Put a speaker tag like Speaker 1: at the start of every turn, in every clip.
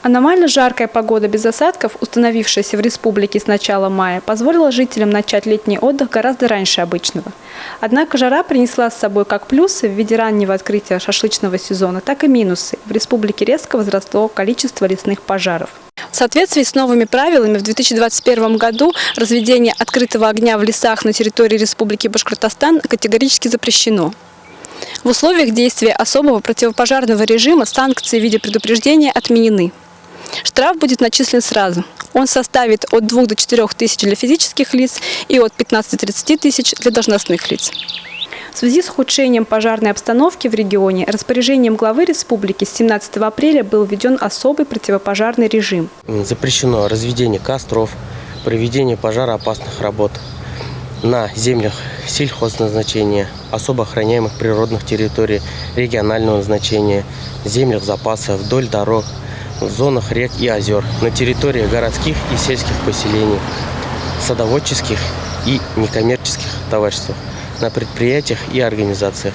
Speaker 1: Аномально жаркая погода без осадков, установившаяся в республике с начала мая, позволила жителям начать летний отдых гораздо раньше обычного. Однако жара принесла с собой как плюсы в виде раннего открытия шашлычного сезона, так и минусы. В республике резко возросло количество лесных пожаров. В соответствии с новыми правилами в 2021 году разведение открытого огня в лесах на территории Республики Башкортостан категорически запрещено. В условиях действия особого противопожарного режима санкции в виде предупреждения отменены. Штраф будет начислен сразу. Он составит от 2 до 4 тысяч для физических лиц и от 15 до 30 тысяч для должностных лиц. В связи с ухудшением пожарной обстановки в регионе распоряжением главы республики с 17 апреля был введен особый противопожарный режим.
Speaker 2: Запрещено разведение костров, проведение пожароопасных работ на землях сельхозназначения, особо охраняемых природных территорий регионального значения, землях запаса, вдоль дорог, в зонах рек и озер, на территории городских и сельских поселений, садоводческих и некоммерческих товариществах, на предприятиях и организациях,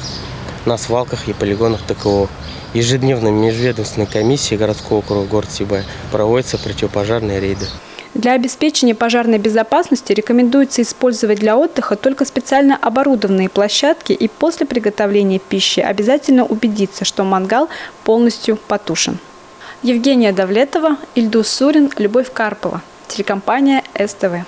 Speaker 2: на свалках и полигонах ТКО. Ежедневно межведомственной комиссией городского округа город Сибай проводятся противопожарные рейды.
Speaker 1: Для обеспечения пожарной безопасности рекомендуется использовать для отдыха только специально оборудованные площадки и после приготовления пищи обязательно убедиться, что мангал полностью потушен. Евгения Давлетова, Ильдус Сурин, Любовь Карпова. Телекомпания СТВ.